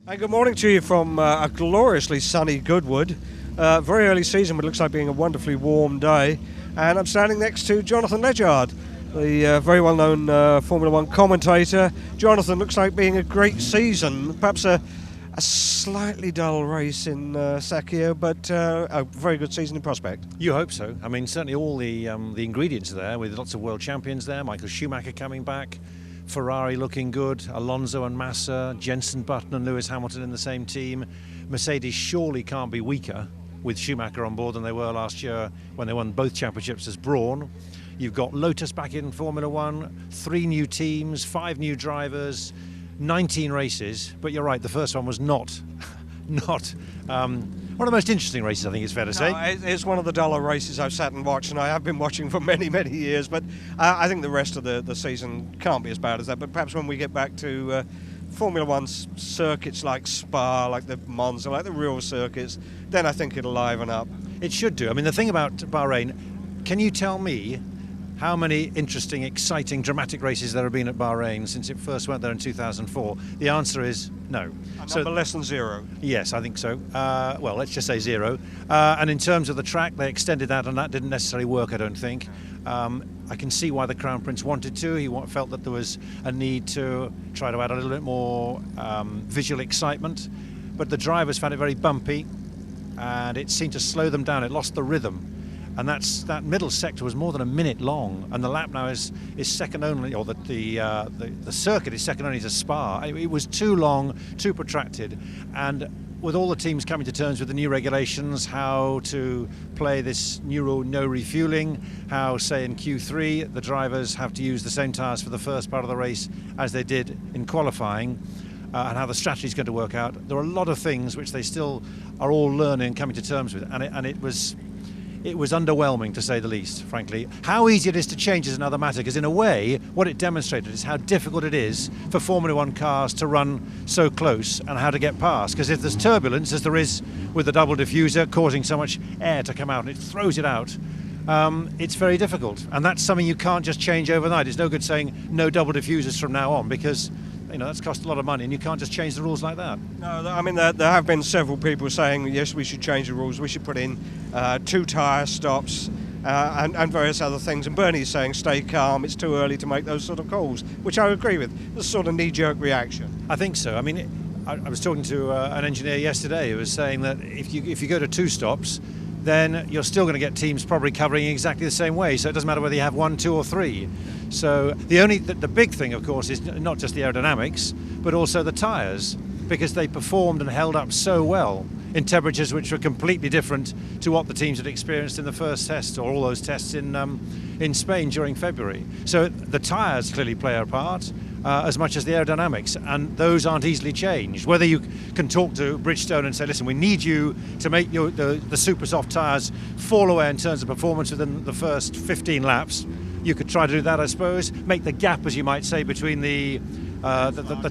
Hey, good morning to you from a gloriously sunny Goodwood. Very early season, but it looks like being a wonderfully warm day. And I'm standing next to Jonathan Legard, the very well-known Formula One commentator. Jonathan, looks like being a great season. Perhaps a slightly dull race in Sakir, but a very good season in prospect. You hope so. I mean, certainly all the ingredients are there, with lots of world champions there. Michael Schumacher coming back. Ferrari looking good, Alonso and Massa, Jenson Button and Lewis Hamilton in the same team. Mercedes surely can't be weaker with Schumacher on board than they were last year when they won both championships as Brawn. You've got Lotus back in Formula One, 3 new teams, 5 new drivers, 19 races, but you're right, the first one was not one of the most interesting races, I think it's fair to say. No, it's one of the duller races I've sat and watched, and I have been watching for many, many years, but I think the rest of the season can't be as bad as that. But perhaps when we get back to Formula One circuits like Spa, like the Monza, like the real circuits, then I think it'll liven up. It should do. I mean, the thing about Bahrain, can you tell me how many interesting, exciting, dramatic races there have been at Bahrain since it first went there in 2004? The answer is no. So less than 0. Yes, I think so. Well, let's just say 0. And in terms of the track, they extended that, and that didn't necessarily work, I don't think. I can see why the Crown Prince wanted to. He felt that there was a need to try to add a little bit more visual excitement. But the drivers found it very bumpy, and it seemed to slow them down. It lost the rhythm. And that middle sector was more than a minute long, and the lap now is second only, or the circuit is second only to Spa. It was too long, too protracted, and with all the teams coming to terms with the new regulations, how to play this new rule, no refueling, how, say, in Q3 the drivers have to use the same tyres for the first part of the race as they did in qualifying, and how the strategy is going to work out. There are a lot of things which they still are all learning and coming to terms with, and it was underwhelming, to say the least, frankly. How easy it is to change is another matter, because in a way, what it demonstrated is how difficult it is for Formula One cars to run so close and how to get past. Because if there's turbulence, as there is with the double diffuser, causing so much air to come out and it throws it out, it's very difficult. And that's something you can't just change overnight. It's no good saying no double diffusers from now on, because that's cost a lot of money, and you can't just change the rules like that. No, I mean, there have been several people saying, yes, we should change the rules, we should put in 2 tyre stops and various other things. And Bernie's saying, stay calm, it's too early to make those sort of calls, which I agree with. It's a sort of knee-jerk reaction. I think so. I mean, I was talking to an engineer yesterday who was saying that if you go to 2 stops, then you're still going to get teams probably covering exactly the same way. So it doesn't matter whether you have 1, 2 or 3. So the big thing, of course, is not just the aerodynamics, but also the tyres, because they performed and held up so well in temperatures which were completely different to what the teams had experienced in the first test, or all those tests in Spain during February. So the tyres clearly play a part, as much as the aerodynamics, and those aren't easily changed. Whether you can talk to Bridgestone and say, listen, we need you to make the super soft tyres fall away in terms of performance within the first 15 laps. You could try to do that, I suppose. Make the gap, as you might say, between the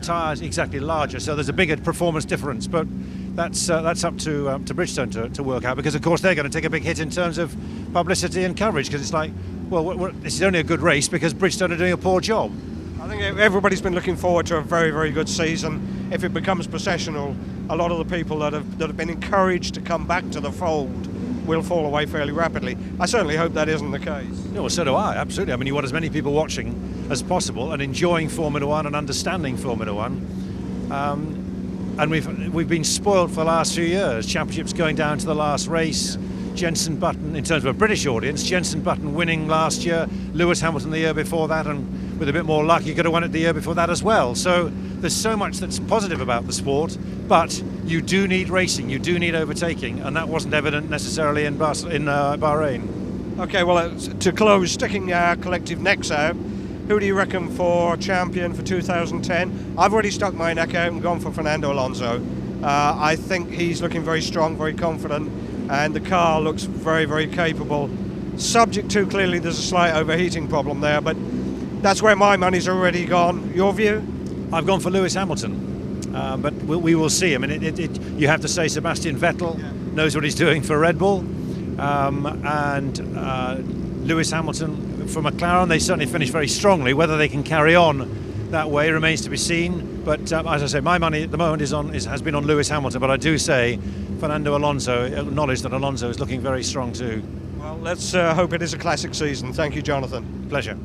tyres exactly larger, so there's a bigger performance difference. But that's up to Bridgestone to work out, because of course they're going to take a big hit in terms of publicity and coverage, because it's like, well, this is only a good race because Bridgestone are doing a poor job. I think everybody's been looking forward to a very, very good season. If it becomes processional, a lot of the people that have been encouraged to come back to the fold will fall away fairly rapidly. I certainly hope that isn't the case. No, well, so do I, absolutely. I mean, you want as many people watching as possible and enjoying Formula One and understanding Formula One. And we've been spoiled for the last few years. Championships going down to the last race. Jenson Button, in terms of a British audience, Jenson Button winning last year, Lewis Hamilton the year before that, and with a bit more luck, he could have won it the year before that as well. So there's so much that's positive about the sport, but you do need racing, you do need overtaking, and that wasn't evident necessarily in Bahrain. Okay, well, to close, sticking our collective necks out, who do you reckon for champion for 2010? I've already stuck my neck out and gone for Fernando Alonso. I think he's looking very strong, very confident, and the car looks very, very capable. Subject to, clearly, there's a slight overheating problem there, but that's where my money's already gone. Your view? I've gone for Lewis Hamilton, but we will see. I mean, you have to say Sebastian Vettel knows what he's doing for Red Bull, and Lewis Hamilton for McLaren. They certainly finished very strongly. Whether they can carry on that way remains to be seen. But as I say, my money at the moment has been on Lewis Hamilton. But I do say Fernando Alonso, acknowledge that Alonso is looking very strong too. Well, let's hope it is a classic season. Thank you, Jonathan. Pleasure.